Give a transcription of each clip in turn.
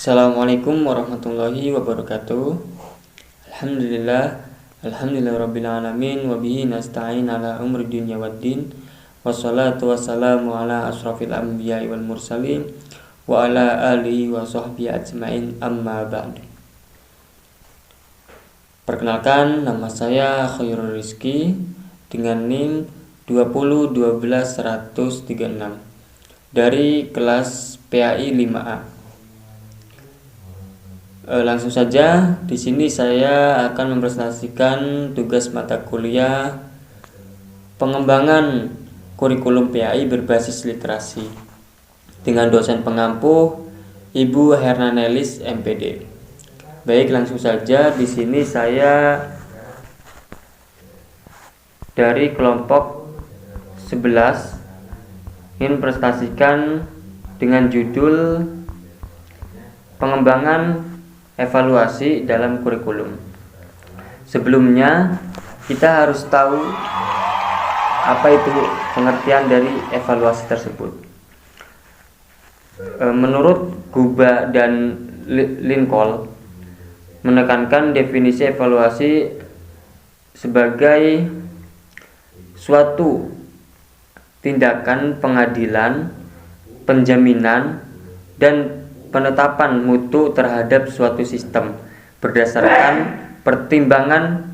Assalamualaikum warahmatullahi wabarakatuh. Alhamdulillahirabbil alamin wa bihi nasta'in ala umri dunya waddin. Wassalatu wassalamu ala asrofil anbiya'i wal mursalin wa ala alihi wa sahbihi ajmain, amma ba'du. Perkenalkan, nama saya Khairul Rizki dengan NIM 2012136 dari kelas PAI 5A. Langsung saja, di sini saya akan mempresentasikan tugas mata kuliah pengembangan kurikulum PAI berbasis literasi dengan dosen pengampu Ibu Hernanelis MPD. Baik, langsung saja. Di sini saya dari kelompok 11 ingin presentasikan dengan judul pengembangan evaluasi dalam kurikulum. Sebelumnya, kita harus tahu apa itu pengertian dari evaluasi tersebut. Menurut Guba dan Lincoln menekankan definisi evaluasi sebagai suatu tindakan pengadilan, penjaminan, dan penetapan mutu terhadap suatu sistem berdasarkan pertimbangan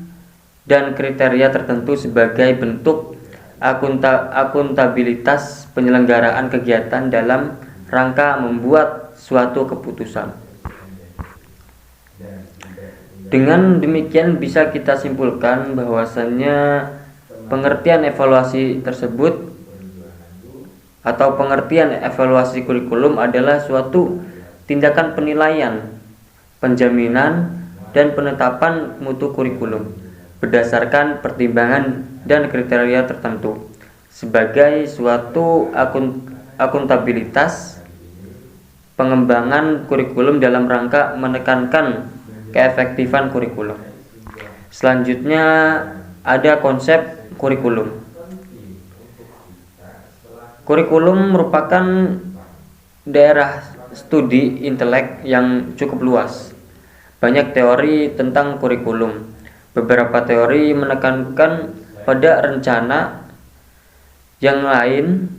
dan kriteria tertentu sebagai bentuk akuntabilitas penyelenggaraan kegiatan dalam rangka membuat suatu keputusan. Dengan demikian bisa kita simpulkan bahwasannya pengertian evaluasi tersebut atau pengertian evaluasi kurikulum adalah suatu tindakan penilaian, penjaminan, dan penetapan mutu kurikulum berdasarkan pertimbangan dan kriteria tertentu sebagai suatu akuntabilitas pengembangan kurikulum dalam rangka menekankan keefektifan kurikulum. Selanjutnya ada konsep kurikulum. Kurikulum merupakan daerah studi intelek yang cukup luas. Banyak teori tentang kurikulum. Beberapa teori menekankan pada rencana, yang lain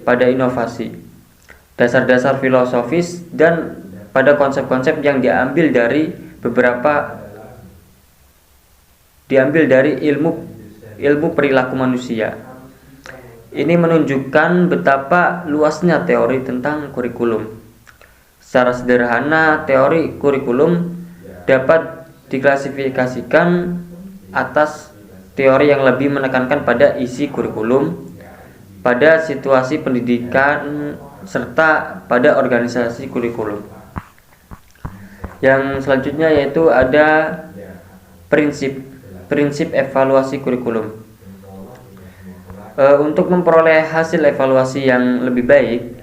pada inovasi, dasar-dasar filosofis, dan pada konsep-konsep yang diambil dari ilmu perilaku manusia. Ini menunjukkan betapa luasnya teori tentang kurikulum. Secara sederhana, teori kurikulum dapat diklasifikasikan atas teori yang lebih menekankan pada isi kurikulum, pada situasi pendidikan, serta pada organisasi kurikulum. Yang selanjutnya yaitu ada prinsip evaluasi kurikulum. Untuk memperoleh hasil evaluasi yang lebih baik,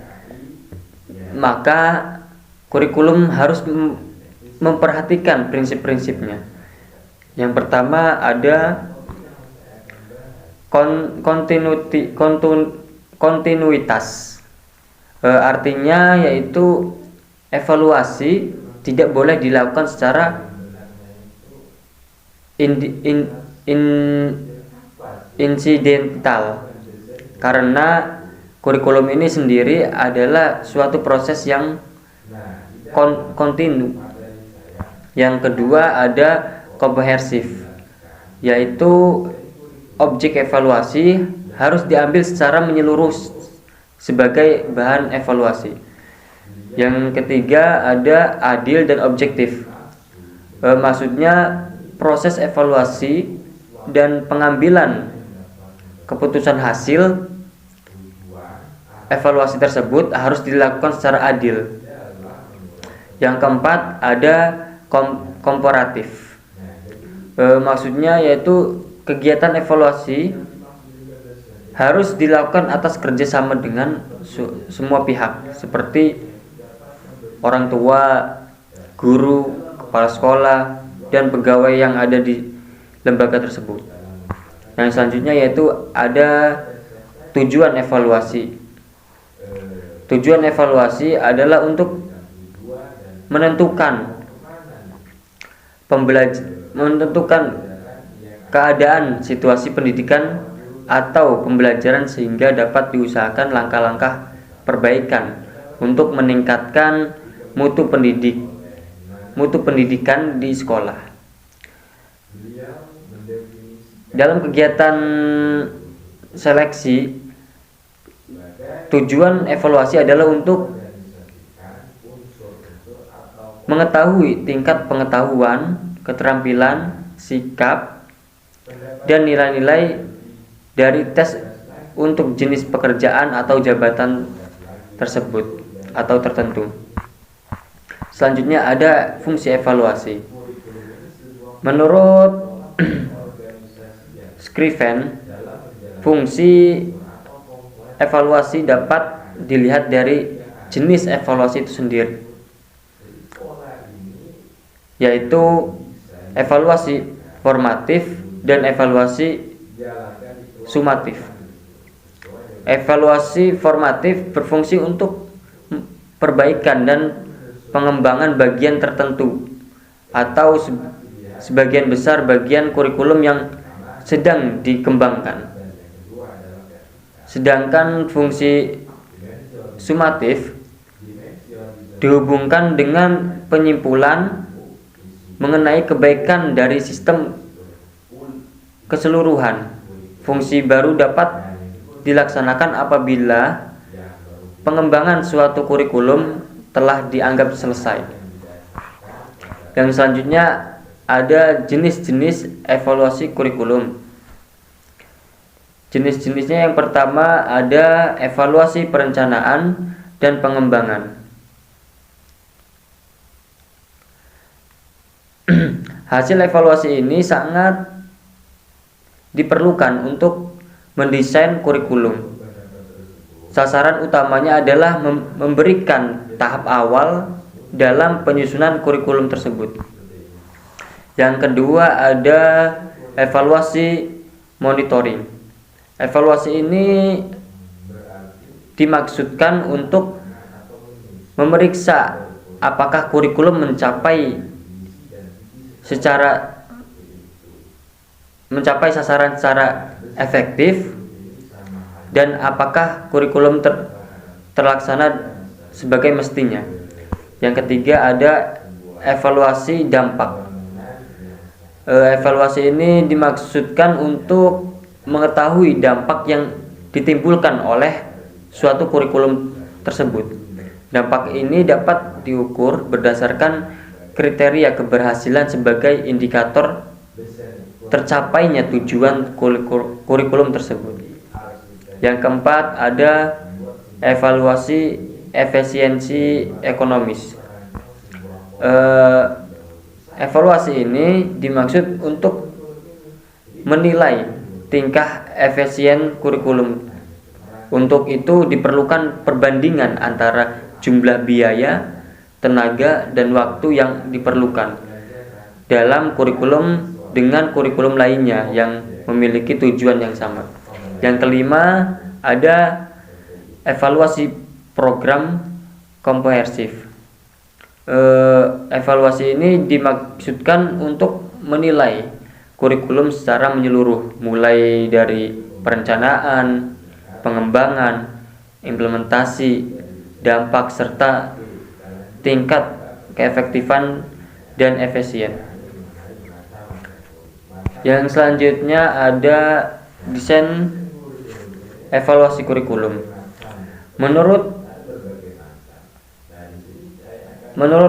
maka kurikulum harus memperhatikan prinsip-prinsipnya. Yang pertama ada kontinuitas. Artinya yaitu evaluasi tidak boleh dilakukan secara insidental, karena kurikulum ini sendiri adalah suatu proses yang kontinu. Yang kedua ada komprehensif, yaitu objek evaluasi harus diambil secara menyeluruh sebagai bahan evaluasi. Yang ketiga ada adil dan objektif. Maksudnya proses evaluasi dan pengambilan keputusan hasil evaluasi tersebut harus dilakukan secara adil. Yang keempat ada komparatif. Maksudnya yaitu kegiatan evaluasi harus dilakukan atas kerjasama dengan semua pihak, seperti orang tua, guru, kepala sekolah, dan pegawai yang ada di lembaga tersebut. Yang selanjutnya yaitu ada tujuan evaluasi. Tujuan evaluasi adalah untuk menentukan keadaan situasi pendidikan atau pembelajaran sehingga dapat diusahakan langkah-langkah perbaikan untuk meningkatkan mutu pendidikan di sekolah. Dalam kegiatan seleksi, tujuan evaluasi adalah untuk mengetahui tingkat pengetahuan, keterampilan, sikap, dan nilai-nilai dari tes untuk jenis pekerjaan atau jabatan tersebut atau tertentu. Selanjutnya ada fungsi evaluasi. Menurut Scriven, fungsi evaluasi dapat dilihat dari jenis evaluasi itu sendiri, yaitu evaluasi formatif dan evaluasi sumatif. Evaluasi formatif berfungsi untuk perbaikan dan pengembangan bagian tertentu atau sebagian besar bagian kurikulum yang sedang dikembangkan. Sedangkan fungsi sumatif dihubungkan dengan penyimpulan mengenai kebaikan dari sistem keseluruhan. Fungsi baru dapat dilaksanakan apabila pengembangan suatu kurikulum telah dianggap selesai. Yang selanjutnya ada jenis-jenis evaluasi kurikulum. Jenis-jenisnya yang pertama ada evaluasi perencanaan dan pengembangan. Hasil evaluasi ini sangat diperlukan untuk mendesain kurikulum. Sasaran utamanya adalah memberikan tahap awal dalam penyusunan kurikulum tersebut. Yang kedua ada evaluasi monitoring. Evaluasi ini dimaksudkan untuk memeriksa apakah kurikulum mencapai sasaran secara efektif dan apakah kurikulum terlaksana sebagai mestinya. Yang ketiga ada evaluasi dampak. Evaluasi ini dimaksudkan untuk mengetahui dampak yang ditimbulkan oleh suatu kurikulum tersebut. Dampak ini dapat diukur berdasarkan kriteria keberhasilan sebagai indikator tercapainya tujuan kurikulum tersebut. Yang keempat ada evaluasi efisiensi ekonomis. Evaluasi ini dimaksud untuk menilai tingkah efisien kurikulum. Untuk itu diperlukan perbandingan antara jumlah biaya, tenaga, dan waktu yang diperlukan dalam kurikulum dengan kurikulum lainnya yang memiliki tujuan yang sama. Yang kelima ada evaluasi program komprehensif. Evaluasi ini dimaksudkan untuk menilai kurikulum secara menyeluruh, mulai dari perencanaan, pengembangan, implementasi, dampak, serta tingkat keefektifan dan efisien. Yang selanjutnya ada desain evaluasi kurikulum. Menurut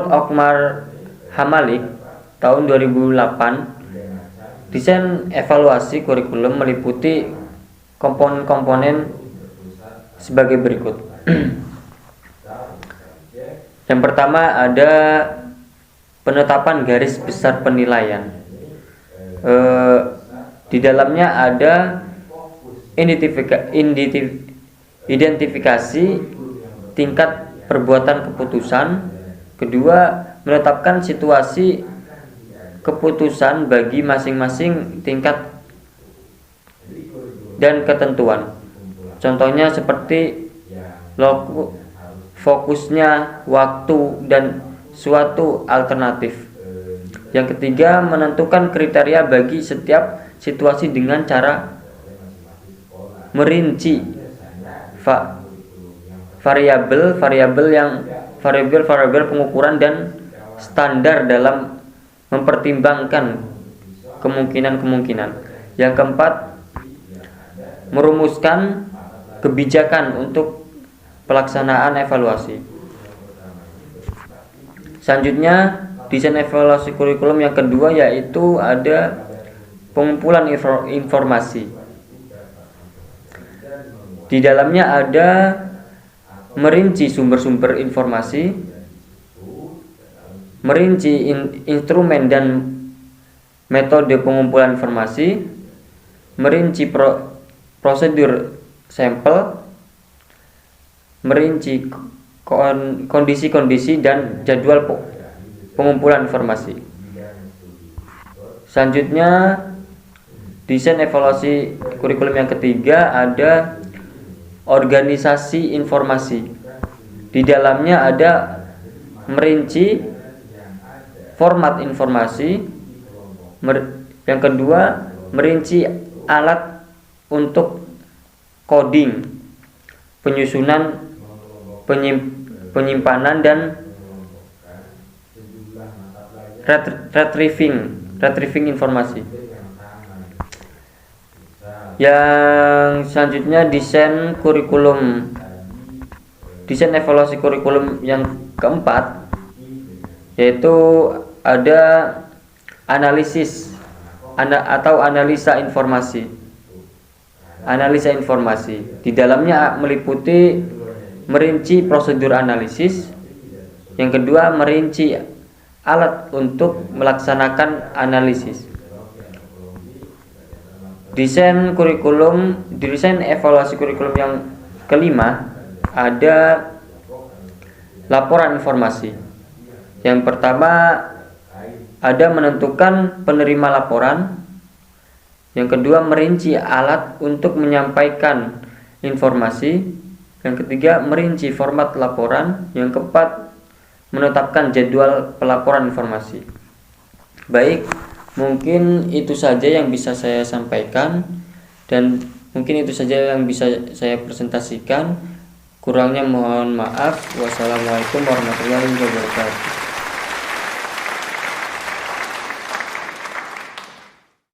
Okmar Hamalik tahun 2008, desain evaluasi kurikulum meliputi komponen-komponen sebagai berikut. Yang pertama ada penetapan garis besar penilaian. Di dalamnya ada identifikasi tingkat perbuatan keputusan. Kedua, menetapkan situasi keputusan bagi masing-masing tingkat dan ketentuan. Contohnya seperti fokusnya, waktu, dan suatu alternatif. Yang ketiga, menentukan kriteria bagi setiap situasi dengan cara merinci variabel pengukuran dan standar dalam mempertimbangkan kemungkinan-kemungkinan. Yang keempat, merumuskan kebijakan untuk pelaksanaan evaluasi. Selanjutnya, desain evaluasi kurikulum yang kedua yaitu ada pengumpulan informasi. Di dalamnya ada merinci sumber-sumber informasi, merinci instrumen dan metode pengumpulan informasi, merinci prosedur sampel, merinci kondisi-kondisi dan jadwal pengumpulan informasi. Selanjutnya, desain evaluasi kurikulum yang ketiga ada organisasi informasi. Di dalamnya ada merinci format informasi. Yang kedua, merinci alat untuk coding, penyusunan, penyimpanan dan retrieving informasi. Yang selanjutnya desain evaluasi kurikulum yang keempat yaitu ada analisa informasi. Analisa informasi di dalamnya meliputi merinci prosedur analisis. Yang kedua, merinci alat untuk melaksanakan analisis. Desain evaluasi kurikulum yang kelima ada laporan informasi. Yang pertama ada menentukan penerima laporan. Yang kedua, merinci alat untuk menyampaikan informasi. Yang ketiga, merinci format laporan. Yang keempat, menetapkan jadwal pelaporan informasi. Baik, mungkin itu saja yang bisa saya sampaikan dan mungkin itu saja yang bisa saya presentasikan. Kurangnya mohon maaf. Wassalamualaikum warahmatullahi wabarakatuh.